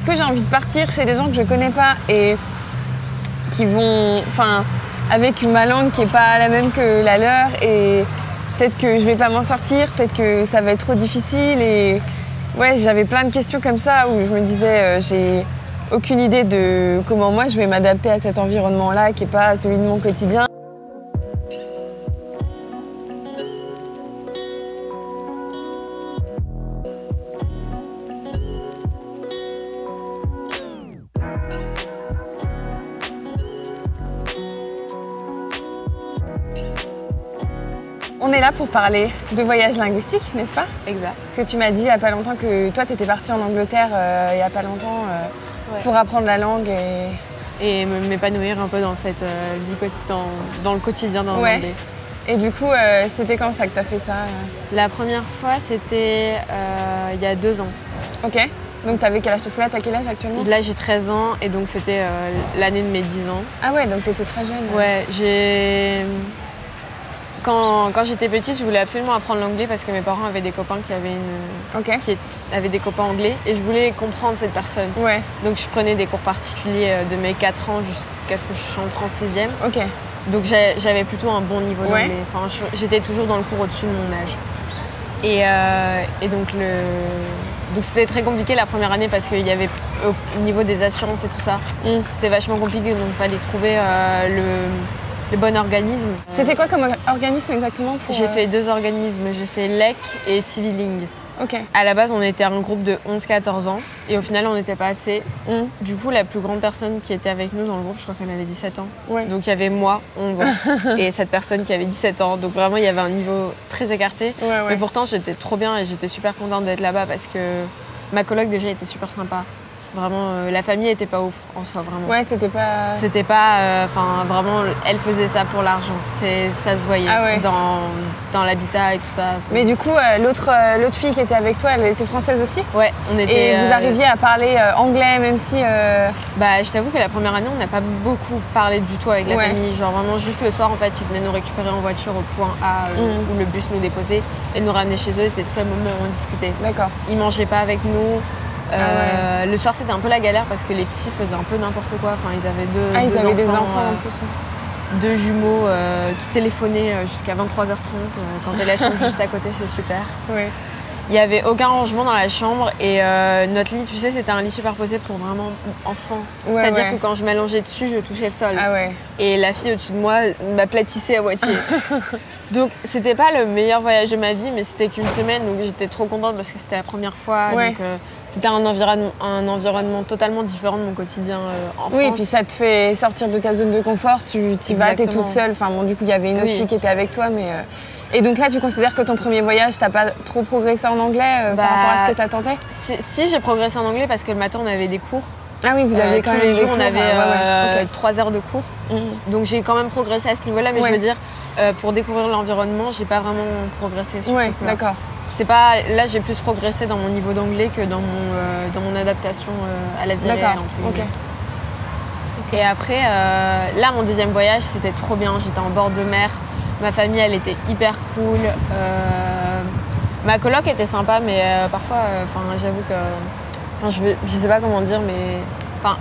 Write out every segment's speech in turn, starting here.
que j'ai envie de partir chez des gens que je connais pas et qui vont, enfin, avec ma langue qui est pas la même que la leur et peut-être que je vais pas m'en sortir, peut-être que ça va être trop difficile et ouais, j'avais plein de questions comme ça où je me disais j'ai aucune idée de comment moi je vais m'adapter à cet environnement-là qui est pas celui de mon quotidien. On est là pour parler de voyage linguistique, n'est-ce pas? Exact. Parce que tu m'as dit il n'y a pas longtemps que toi, tu étais partie en Angleterre il n'y a pas longtemps pour apprendre la langue et m'épanouir un peu dans cette vie, dans le quotidien dans l'anglais. Et du coup, c'était quand ça que tu as fait ça? La première fois, c'était il y a 2 ans. Ok. Donc tu avais quel âge? Parce que là, tu as quel âge actuellement? Là, j'ai 13 ans et donc c'était l'année de mes 10 ans. Ah ouais, donc tu étais très jeune. Ouais, Quand j'étais petite, je voulais absolument apprendre l'anglais parce que mes parents avaient des copains qui avaient des copains anglais et je voulais comprendre cette personne. Ouais. Donc je prenais des cours particuliers de mes 4 ans jusqu'à ce que je entre en 6e. Ok. Donc j'avais plutôt un bon niveau d'anglais. Enfin, j'étais toujours dans le cours au-dessus de mon âge. Et donc c'était très compliqué la première année parce qu'il y avait au niveau des assurances et tout ça, c'était vachement compliqué, donc il fallait trouver le bon organisme. C'était quoi comme organisme exactement? J'ai fait 2 organismes, j'ai fait LEC et Civiling. Ok. À la base, on était un groupe de 11-14 ans et au final, on n'était pas assez. Du coup, la plus grande personne qui était avec nous dans le groupe, je crois qu'elle avait 17 ans. Ouais. Donc il y avait moi, 11 ans, et cette personne qui avait 17 ans. Donc vraiment, il y avait un niveau très écarté. Ouais. Mais pourtant, j'étais trop bien et j'étais super contente d'être là-bas parce que ma coloc déjà était super sympa. Vraiment, la famille était pas ouf en soi, vraiment. Ouais, c'était pas... C'était pas... Enfin, vraiment, elle faisait ça pour l'argent. Ça se voyait dans l'habitat et tout ça. Mais du coup, l'autre fille qui était avec toi, elle était française aussi? Ouais, on était... Et vous arriviez à parler anglais, même si... Bah, je t'avoue que la première année, on n'a pas beaucoup parlé du tout avec la famille. Genre vraiment, juste le soir, en fait, ils venaient nous récupérer en voiture au point A où le bus nous déposait et nous ramener chez eux. Et c'est le seul moment où on discutait. D'accord. Ils mangeaient pas avec nous. Le soir, c'était un peu la galère parce que les petits faisaient un peu n'importe quoi. Enfin, ils avaient des enfants en plus. 2 jumeaux qui téléphonaient jusqu'à 23h30 quand elle la chambre juste à côté, c'est super. Oui. Il n'y avait aucun rangement dans la chambre et notre lit, tu sais, c'était un lit superposé pour vraiment enfants. C'est-à-dire que quand je m'allongeais dessus, je touchais le sol. Ah ouais. Et la fille au-dessus de moi m'aplatissait à moitié. Donc c'était pas le meilleur voyage de ma vie, mais c'était qu'une semaine, donc j'étais trop contente parce que c'était la première fois. Ouais. Donc c'était un environnement totalement différent de mon quotidien en France. Oui, et puis ça te fait sortir de ta zone de confort, tu vas, t'es toute seule. Enfin bon, du coup il y avait une autre fille qui était avec toi, mais... Et donc là, tu considères que ton premier voyage, t'as pas trop progressé en anglais par rapport à ce que t'attendais? Si, j'ai progressé en anglais parce que le matin, on avait des cours. Ah oui, vous avez quand même tous les jours, des cours, on avait 3 heures de cours. Donc j'ai quand même progressé à ce niveau-là, mais je veux dire, pour découvrir l'environnement, j'ai pas vraiment progressé sur ce plan. D'accord. C'est pas... Là, j'ai plus progressé dans mon niveau d'anglais que dans mon adaptation à la vie réelle. Entre Et après, là, mon deuxième voyage, c'était trop bien. J'étais en bord de mer. Ma famille, elle était hyper cool. Ma coloc était sympa, mais parfois, j'avoue que... je sais pas comment dire, mais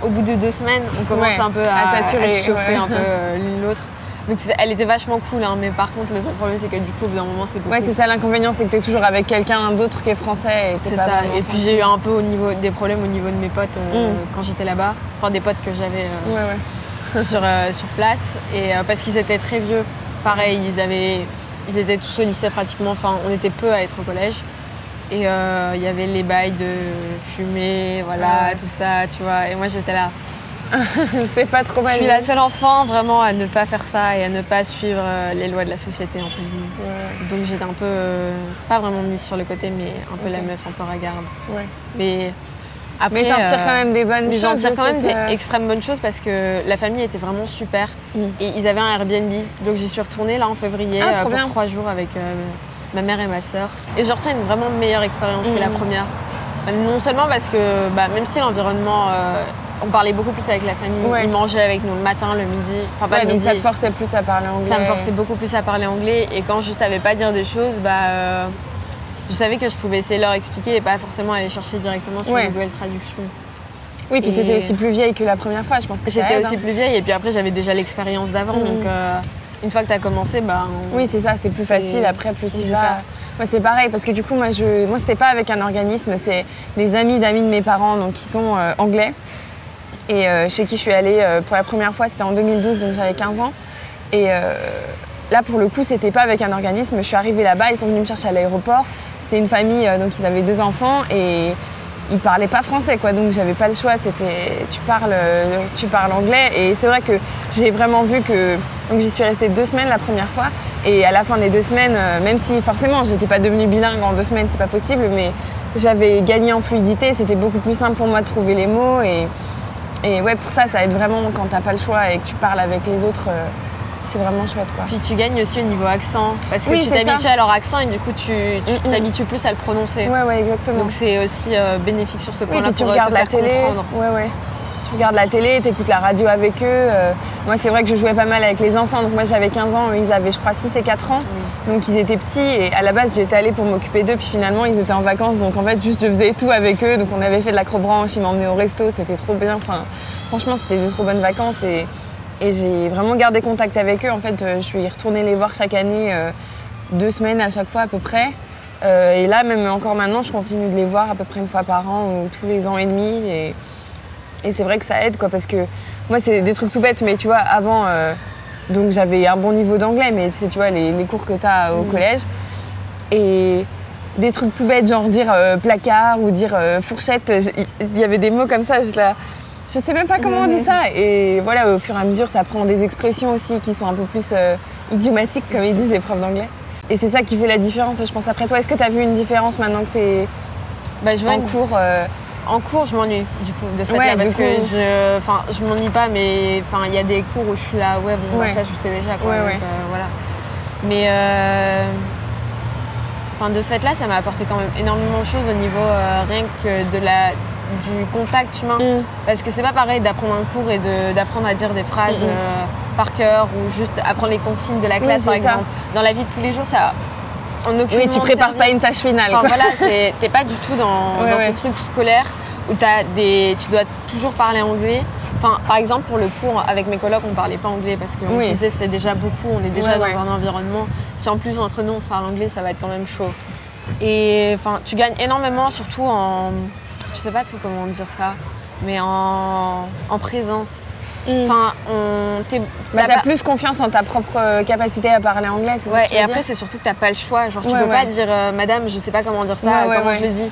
au bout de 2 semaines, on commence un peu à chauffer un peu l'une l'autre. Donc elle était vachement cool, hein, mais par contre, le seul problème, c'est que du coup, au bout d'un moment, c'est beaucoup. Ouais, c'est ça l'inconvénient, c'est que t'es toujours avec quelqu'un d'autre qui est français. C'est ça. Et puis j'ai eu un peu des problèmes au niveau de mes potes quand j'étais là-bas. Enfin, des potes que j'avais sur place. Et parce qu'ils étaient très vieux. Pareil, ils étaient tous au lycée pratiquement. Enfin, on était peu à être au collège. Et il y avait les bails de fumer, voilà, tout ça, tu vois. Et moi, j'étais là. C'est pas trop mal. Je suis la seule enfant vraiment à ne pas faire ça et à ne pas suivre les lois de la société, entre guillemets. Donc j'étais un peu, pas vraiment mise sur le côté, mais un peu la meuf un peu ragarde. Ouais. Mais après, t'en retires quand même des bonnes choses. J'en tire quand même des extrêmes bonnes choses parce que la famille était vraiment super. Et ils avaient un Airbnb. Donc j'y suis retournée là en février pour 3 jours avec ma mère et ma sœur. Et je retiens une vraiment meilleure expérience que la première. Non seulement parce que même si l'environnement... on parlait beaucoup plus avec la famille, ils mangeaient avec nous le matin, le midi. Enfin, pas le midi. Ça te forçait plus à parler anglais. Ça me forçait beaucoup plus à parler anglais. Et quand je savais pas dire des choses, je savais que je pouvais essayer de leur expliquer et pas forcément aller chercher directement sur Google Traduction. Oui, puis tu étais aussi plus vieille que la première fois, je pense que j'étais aussi plus vieille et puis après j'avais déjà l'expérience d'avant. Donc une fois que tu as commencé, oui, c'est ça, c'est plus facile après, plus tu vas. Moi, c'est pareil, parce que du coup, moi c'était pas avec un organisme, c'est les amis d'amis de mes parents, donc qui sont anglais. Et chez qui je suis allée pour la première fois, c'était en 2012, donc j'avais 15 ans. Et là, pour le coup, c'était pas avec un organisme. Je suis arrivée là-bas, ils sont venus me chercher à l'aéroport. C'était une famille, donc ils avaient 2 enfants et ils parlaient pas français, quoi. Donc j'avais pas le choix. C'était tu parles anglais. Et c'est vrai que j'ai vraiment vu que donc j'y suis restée 2 semaines la première fois. Et à la fin des 2 semaines, même si forcément j'étais pas devenue bilingue en 2 semaines, c'est pas possible, mais j'avais gagné en fluidité. C'était beaucoup plus simple pour moi de trouver les mots. Et ouais, pour ça aide vraiment quand t'as pas le choix et que tu parles avec les autres. C'est vraiment chouette, quoi. Puis tu gagnes aussi au niveau accent, parce que tu t'habitues à leur accent et du coup tu t'habitues plus à le prononcer. Ouais, exactement. Donc c'est aussi bénéfique sur ce point-là pour te faire comprendre. Ouais. Tu regardes la télé, t'écoutes la radio avec eux. Moi, c'est vrai que je jouais pas mal avec les enfants. Donc moi, j'avais 15 ans, ils avaient, je crois, 6 et 4 ans. Donc ils étaient petits et à la base, j'étais allée pour m'occuper d'eux. Puis finalement, ils étaient en vacances. Donc en fait, juste je faisais tout avec eux. Donc on avait fait de l'acrobranche, ils m'emmenaient au resto, c'était trop bien. Enfin, franchement, c'était des trop bonnes vacances et j'ai vraiment gardé contact avec eux. En fait, je suis retournée les voir chaque année, 2 semaines à chaque fois à peu près. Et là, même encore maintenant, je continue de les voir à peu près 1 fois par an ou tous les ans et demi. Et c'est vrai que ça aide, quoi, parce que moi, c'est des trucs tout bêtes, mais tu vois, avant, donc j'avais un bon niveau d'anglais, mais tu vois, les cours que tu as au collège. Et des trucs tout bêtes, genre dire placard ou dire fourchette, il y avait des mots comme ça, je sais même pas comment on dit ça. Et voilà, au fur et à mesure, tu apprends des expressions aussi qui sont un peu plus idiomatiques, comme ils disent les profs d'anglais. Et c'est ça qui fait la différence, je pense, après toi. Est-ce que tu as vu une différence maintenant que tu es en cours En cours, je m'ennuie, du coup, de ce fait-là, parce que je m'ennuie pas, mais il y a des cours où je suis là, ça, je sais déjà, quoi. Donc, voilà. Mais de ce fait-là, ça m'a apporté quand même énormément de choses au niveau rien que du contact humain. Parce que c'est pas pareil d'apprendre un cours et d'apprendre à dire des phrases par cœur ou juste apprendre les consignes de la classe, par exemple. Dans la vie de tous les jours, ça oui, tu prépares pas une tâche finale. Voilà, t'es pas du tout dans ce truc scolaire où tu dois toujours parler anglais. Par exemple, pour le cours, avec mes colocs, on parlait pas anglais parce qu'on se disait c'est déjà beaucoup, on est déjà dans un environnement. Si en plus entre nous on se parle anglais, ça va être quand même chaud. Et tu gagnes énormément, surtout en, je sais pas trop comment dire ça, mais en présence. T'as plus confiance en ta propre capacité à parler anglais, c'est ça? Et après, c'est surtout que t'as pas le choix. Genre, tu peux pas dire madame, je sais pas comment dire ça, comment je le dis.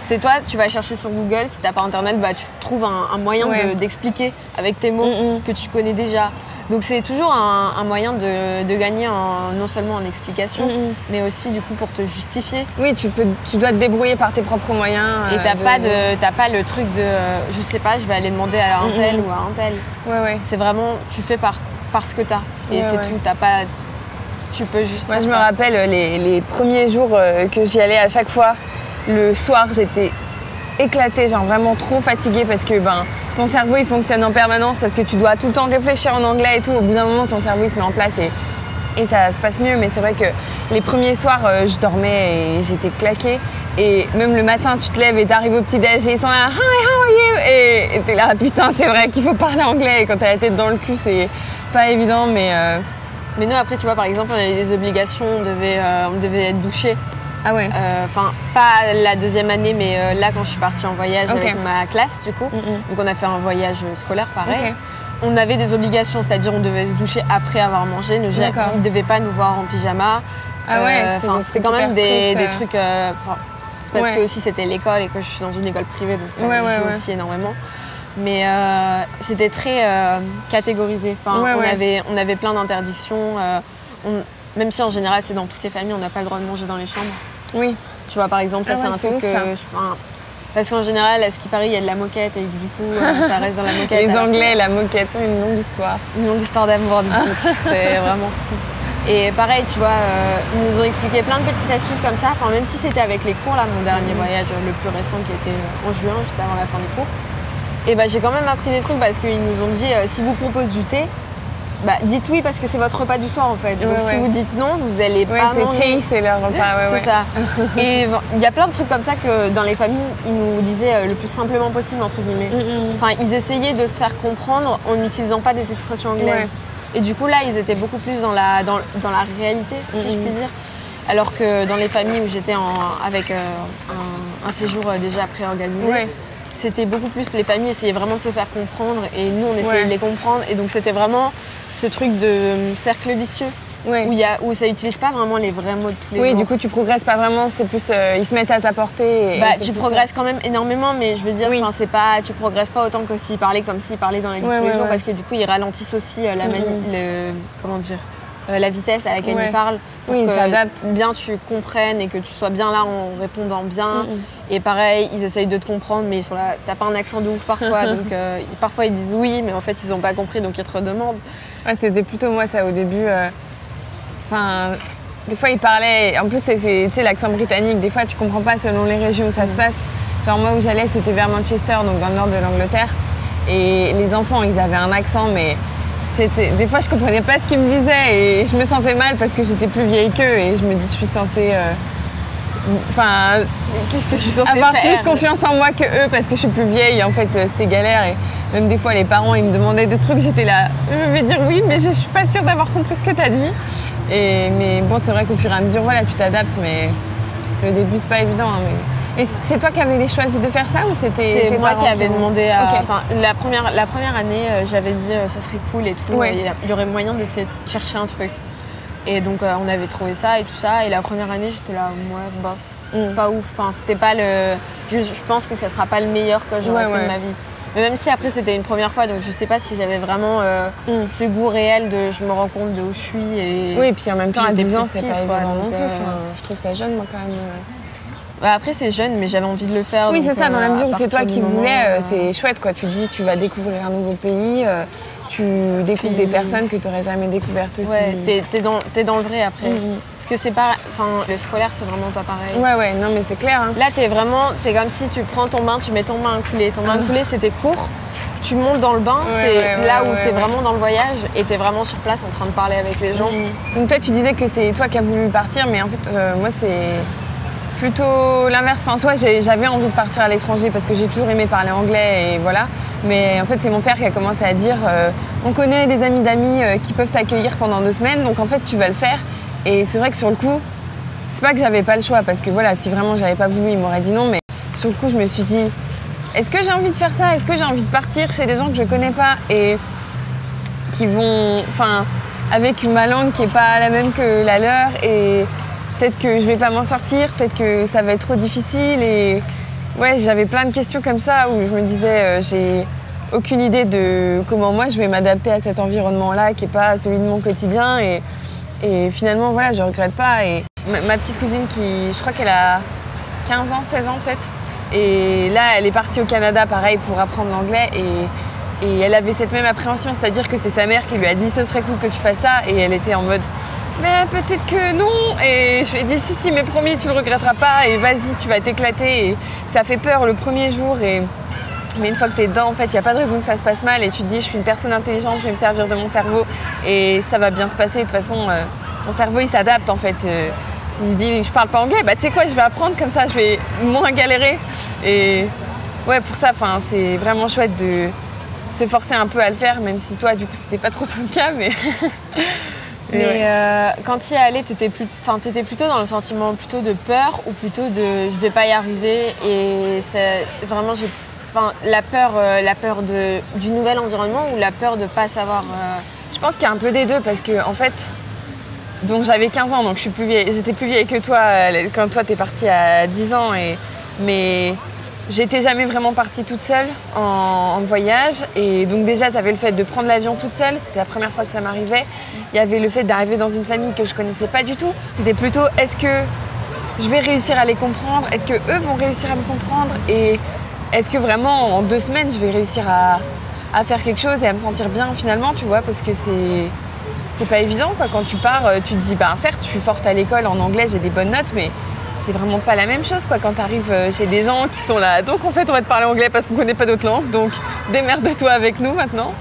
C'est toi, tu vas chercher sur Google, si t'as pas internet, tu trouves un moyen d'expliquer avec tes mots que tu connais déjà. Donc c'est toujours un moyen de gagner non seulement en explication, mais aussi du coup pour te justifier. Oui, tu dois te débrouiller par tes propres moyens. Et t'as pas le truc de je sais pas, je vais aller demander à un tel ou à un tel. C'est vraiment, tu fais parce que t'as. Et c'est tout, t'as pas. Tu peux juste. Moi je me rappelle les premiers jours que j'y allais à chaque fois. Le soir, j'étais éclatée, genre vraiment trop fatiguée parce que ton cerveau il fonctionne en permanence parce que tu dois tout le temps réfléchir en anglais et tout. Au bout d'un moment, ton cerveau il se met en place et ça se passe mieux. Mais c'est vrai que les premiers soirs, je dormais et j'étais claquée. Et même le matin, tu te lèves et t'arrives au petit-déj et ils sont là, hi, how are you? Et t'es là, putain, c'est vrai qu'il faut parler anglais. Et quand t'as la tête dans le cul, c'est pas évident, mais nous, après, tu vois, par exemple, on avait des obligations, on devait être douché. Ah ouais. Pas la 2e année, mais là quand je suis partie en voyage avec ma classe du coup. Donc on a fait un voyage scolaire pareil. On avait des obligations, c'est-à-dire on devait se doucher après avoir mangé. Ils ne devaient pas nous voir en pyjama. Ah ouais. C'était quand même des trucs. C'est parce que aussi c'était l'école et que je suis dans une école privée, donc ça joue aussi énormément. Mais c'était très catégorisé. On avait plein d'interdictions. Même si en général c'est dans toutes les familles, on n'a pas le droit de manger dans les chambres. Oui. Tu vois, par exemple, ça c'est un truc que. Parce qu'en général, à ce qui paraît, il y a de la moquette et du coup, ça reste dans la moquette. Les Anglais, la moquette, une longue histoire. Une longue histoire d'amour du truc. C'est vraiment fou. Et pareil, tu vois, ils nous ont expliqué plein de petites astuces comme ça. Même si c'était avec les cours, là, mon dernier voyage, le plus récent qui était en juin, juste avant la fin des cours. Et j'ai quand même appris des trucs parce qu'ils nous ont dit si vous proposent du thé, dites oui parce que c'est votre repas du soir en fait. Donc si vous dites non, vous n'allez pas manger. C'est leur repas, c'est ça. Et il y a plein de trucs comme ça que dans les familles, ils nous disaient le plus simplement possible, entre guillemets. Enfin, ils essayaient de se faire comprendre en n'utilisant pas des expressions anglaises. Et du coup, là, ils étaient beaucoup plus dans la réalité, si je puis dire. Alors que dans les familles où j'étais avec un séjour déjà préorganisé, c'était beaucoup plus, les familles essayaient vraiment de se faire comprendre et nous, on essayait de les comprendre. Et donc, c'était vraiment ce truc de cercle vicieux. Où ça n'utilise pas vraiment les vrais mots de tous les jours. Oui, du coup, tu progresses pas vraiment, c'est plus ils se mettent à ta portée. Tu progresses quand même énormément, mais je veux dire, c'est pas, tu progresses pas autant que s'ils parlaient comme s'ils parlaient dans la vie de tous les jours, parce que du coup, ils ralentissent aussi la vitesse à laquelle ils parlent. Pour ils s'adaptent. Bien tu comprennes et que tu sois bien là en répondant bien. Et pareil, ils essayent de te comprendre, mais t'as pas un accent de ouf parfois. Donc parfois ils disent oui, mais en fait ils ont pas compris, donc ils te redemandent. Ouais, c'était plutôt moi ça au début. Des fois, ils parlaient. En plus, c'est l'accent britannique. Des fois, tu comprends pas selon les régions où ça se passe. Genre, moi, où j'allais, c'était vers Manchester, donc dans le nord de l'Angleterre. Et les enfants, ils avaient un accent, mais des fois, je comprenais pas ce qu'ils me disaient. Et je me sentais mal parce que j'étais plus vieille qu'eux. Et je me dis, je suis censée. Qu'est-ce que je suis censée avoir faire plus confiance en moi que eux parce que je suis plus vieille. Et en fait, c'était galère. Et même des fois, les parents, ils me demandaient des trucs. J'étais là, je vais dire oui, mais je suis pas sûre d'avoir compris ce que tu as dit. Mais bon, c'est vrai qu'au fur et à mesure, voilà, tu t'adaptes, mais le début, c'est pas évident. Et c'est toi qui avais choisi de faire ça ou c'était C'est moi qui avais demandé la première année, j'avais dit ça serait cool et tout. Il y aurait moyen d'essayer de chercher un truc. Et donc, on avait trouvé ça et tout ça. Et la première année, j'étais là, bof, pas ouf. Enfin, c'était pas je pense que ça sera pas le meilleur que j'aurais fait de ma vie. Mais même si après c'était une première fois, donc je sais pas si j'avais vraiment ce goût réel de je me rends compte de où je suis. Oui, et puis en même temps, à 10 ans, c'est pas évident non plus. Je trouve ça jeune, moi, quand même. Après, c'est jeune, mais j'avais envie de le faire. Oui, c'est ça, dans la mesure où c'est toi qui voulais, c'est chouette, quoi. Tu te dis, tu vas découvrir un nouveau pays, tu découvres des personnes que tu n'aurais jamais découvertes aussi. Ouais, t'es dans le vrai après. Parce que c'est pas. Enfin, le scolaire, c'est vraiment pas pareil. Ouais, non, mais c'est clair. Hein. Là, c'est comme si tu prends ton bain, tu mets ton bain à couler. Ton bain à couler, c'était court. Tu montes dans le bain, c'est là où t'es vraiment dans le voyage et t'es vraiment sur place en train de parler avec les gens. Donc, toi, tu disais que c'est toi qui as voulu partir, mais en fait, moi, c'est plutôt l'inverse. Enfin, soit j'avais envie de partir à l'étranger parce que j'ai toujours aimé parler anglais et voilà. Mais en fait, c'est mon père qui a commencé à dire on connaît des amis d'amis qui peuvent t'accueillir pendant 2 semaines, donc en fait, tu vas le faire. Et c'est vrai que sur le coup, c'est pas que j'avais pas le choix parce que voilà, si vraiment j'avais pas voulu, il m'aurait dit non. Mais sur le coup, je me suis dit est-ce que j'ai envie de faire ça? Est-ce que j'ai envie de partir chez des gens que je connais pas et qui vont, avec ma langue qui est pas la même que la leur et peut-être que je vais pas m'en sortir, peut-être que ça va être trop difficile et ouais, j'avais plein de questions comme ça où je me disais j'ai aucune idée de comment moi je vais m'adapter à cet environnement-là qui est pas celui de mon quotidien et finalement voilà, je regrette pas et ma petite cousine qui, je crois qu'elle a 15 ans, 16 ans peut-être et là elle est partie au Canada pareil pour apprendre l'anglais et elle avait cette même appréhension, c'est-à-dire que c'est sa mère qui lui a dit ce serait cool que tu fasses ça et elle était en mode mais peut-être que non. Et je lui ai dit si, mais promis, tu le regretteras pas et vas-y, tu vas t'éclater. Et ça fait peur le premier jour. Mais une fois que tu es dedans, en fait, il n'y a pas de raison que ça se passe mal. Et tu te dis, je suis une personne intelligente, je vais me servir de mon cerveau et ça va bien se passer. De toute façon, ton cerveau, il s'adapte en fait. S'il se dit, je parle pas anglais, bah tu sais quoi, je vais apprendre comme ça, je vais moins galérer. Et ouais, pour ça, c'est vraiment chouette de se forcer un peu à le faire, même si toi, du coup, c'était pas trop ton cas, mais... Mais quand tu y es allée, t'étais plutôt dans le sentiment plutôt de peur ou plutôt de je vais pas y arriver et c'est vraiment la peur du nouvel environnement ou la peur de pas savoir. Je pense qu'il y a un peu des deux parce que en fait, donc j'avais 15 ans donc j'étais plus vieille que toi quand toi t'es partie à 10 ans mais j'étais jamais vraiment partie toute seule en voyage et donc déjà tu avais le fait de prendre l'avion toute seule, c'était la première fois que ça m'arrivait. Il y avait le fait d'arriver dans une famille que je connaissais pas du tout. C'était plutôt est-ce que je vais réussir à les comprendre? Est-ce que eux vont réussir à me comprendre? Et est-ce que vraiment en 2 semaines je vais réussir à faire quelque chose et à me sentir bien finalement, tu vois, parce que c'est pas évident quoi. Quand tu pars, tu te dis certes je suis forte à l'école en anglais, j'ai des bonnes notes, mais c'est vraiment pas la même chose quoi quand tu arrives chez des gens qui sont là. Donc en fait on va te parler anglais parce qu'on connaît pas d'autres langues, donc démerde-toi avec nous maintenant.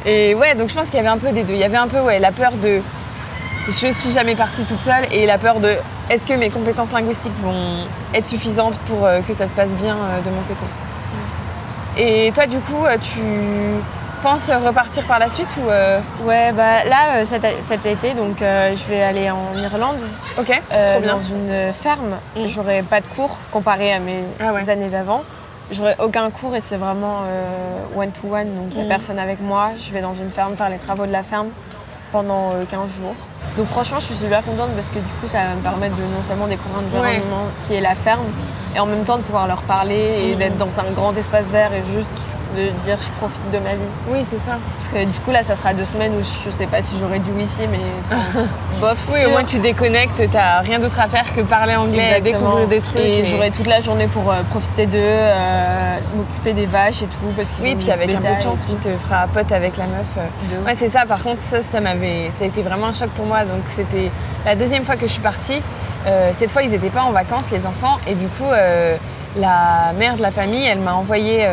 Et ouais, donc je pense qu'il y avait un peu des deux. Il y avait un peu la peur de je suis jamais partie toute seule et la peur de est-ce que mes compétences linguistiques vont être suffisantes pour que ça se passe bien de mon côté. Et toi, du coup, tu penses repartir par la suite ou Ouais, bah là, cet été, donc je vais aller en Irlande. Ok, trop bien. Dans une ferme. J'aurai pas de cours comparé à mes années d'avant. J'aurai aucun cours et c'est vraiment one-to-one, donc il n'y a personne avec moi. Je vais dans une ferme faire les travaux de la ferme pendant 15 jours. Donc franchement, je suis super contente parce que du coup, ça va me permettre de non seulement découvrir un environnement qui est la ferme et en même temps de pouvoir leur parler et d'être dans un grand espace vert et juste de dire je profite de ma vie. Oui, c'est ça. Parce que du coup, là, ça sera 2 semaines où je sais pas si j'aurai du wifi, mais bof. Oui, au moins tu déconnectes, t'as rien d'autre à faire que parler anglais, découvrir des trucs. Et j'aurai toute la journée pour profiter d'eux, m'occuper des vaches et tout. Parce qu'ils puis avec un peu de chance, tu te feras pote avec la meuf. Ouais, c'est ça. Par contre, ça a été vraiment un choc pour moi. Donc c'était la 2e fois que je suis partie. Cette fois, ils n'étaient pas en vacances, les enfants, et du coup. La mère de la famille, elle m'a envoyée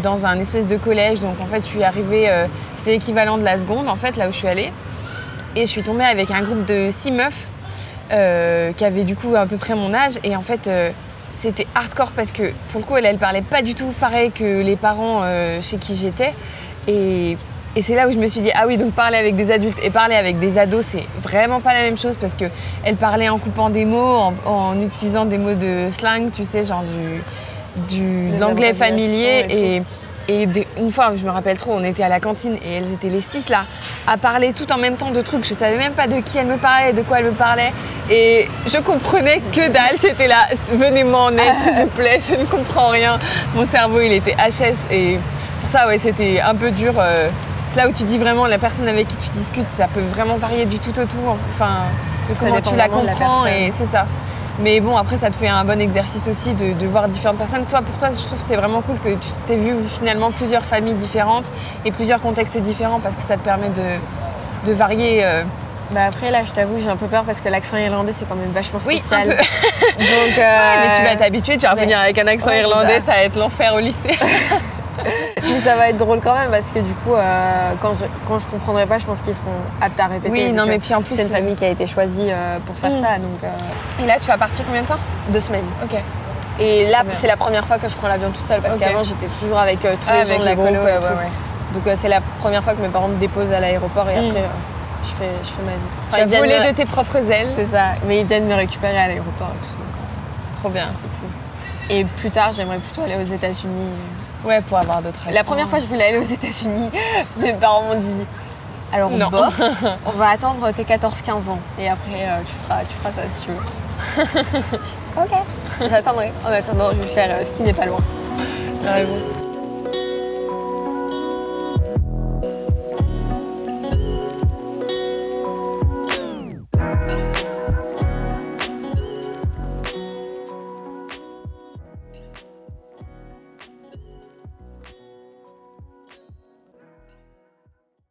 dans un espèce de collège. Donc en fait, je suis arrivée, c'était l'équivalent de la seconde en fait, là où je suis allée. Et je suis tombée avec un groupe de 6 meufs qui avaient du coup à peu près mon âge. Et en fait, c'était hardcore parce que pour le coup, elle parlait pas du tout pareil que les parents chez qui j'étais. Et c'est là où je me suis dit, ah oui, donc parler avec des adultes et parler avec des ados, c'est vraiment pas la même chose parce qu'elle parlait en coupant des mots, en utilisant des mots de slang, tu sais, genre de l'anglais familier. Et une fois, je me rappelle trop, on était à la cantine et elles étaient les 6 là, à parler tout en même temps de trucs. Je savais même pas de qui elle me parlait, de quoi elle me parlait. Et je comprenais que dalle. J'étais là, venez-moi en aide, s'il vous plaît, je ne comprends rien. Mon cerveau, il était HS. Et pour ça, ouais, c'était un peu dur. C'est là où tu dis vraiment la personne avec qui tu discutes, ça peut vraiment varier du tout au tout, enfin, comment tu la comprends et c'est ça. Mais bon, après, ça te fait un bon exercice aussi de voir différentes personnes. Toi, pour toi, je trouve que c'est vraiment cool que tu t'aies vu finalement plusieurs familles différentes et plusieurs contextes différents parce que ça te permet de varier. Bah après, là, je t'avoue, j'ai un peu peur parce que l'accent irlandais, c'est quand même vachement spécial. Oui, un peu. Donc, mais tu vas t'habituer, tu vas revenir avec un accent irlandais, ça va être l'enfer au lycée. Mais ça va être drôle quand même parce que du coup, quand je comprendrai pas, je pense qu'ils seront aptes à répéter. Oui, non, mais puis en plus, c'est une famille qui a été choisie pour faire ça. Donc, Et là, tu vas partir combien de temps? 2 semaines. Ok. Et là, c'est la première fois que je prends l'avion toute seule parce qu'avant, j'étais toujours avec tous les gens de la groupe. Donc, c'est la première fois que mes parents me déposent à l'aéroport et après, je fais ma vie. Enfin, tu as volé de tes propres ailes. C'est ça. Mais ils viennent me récupérer à l'aéroport et tout. Donc, trop bien. C'est cool. Et plus tard, j'aimerais plutôt aller aux États-Unis. Ouais, pour avoir d'autres accents. La première fois que je voulais aller aux États-Unis, mes parents m'ont dit alors bof, on va attendre tes 14-15 ans et après tu feras ça si tu veux. Ok, j'attendrai. En attendant, je vais faire ce qui n'est pas loin. T'as raison.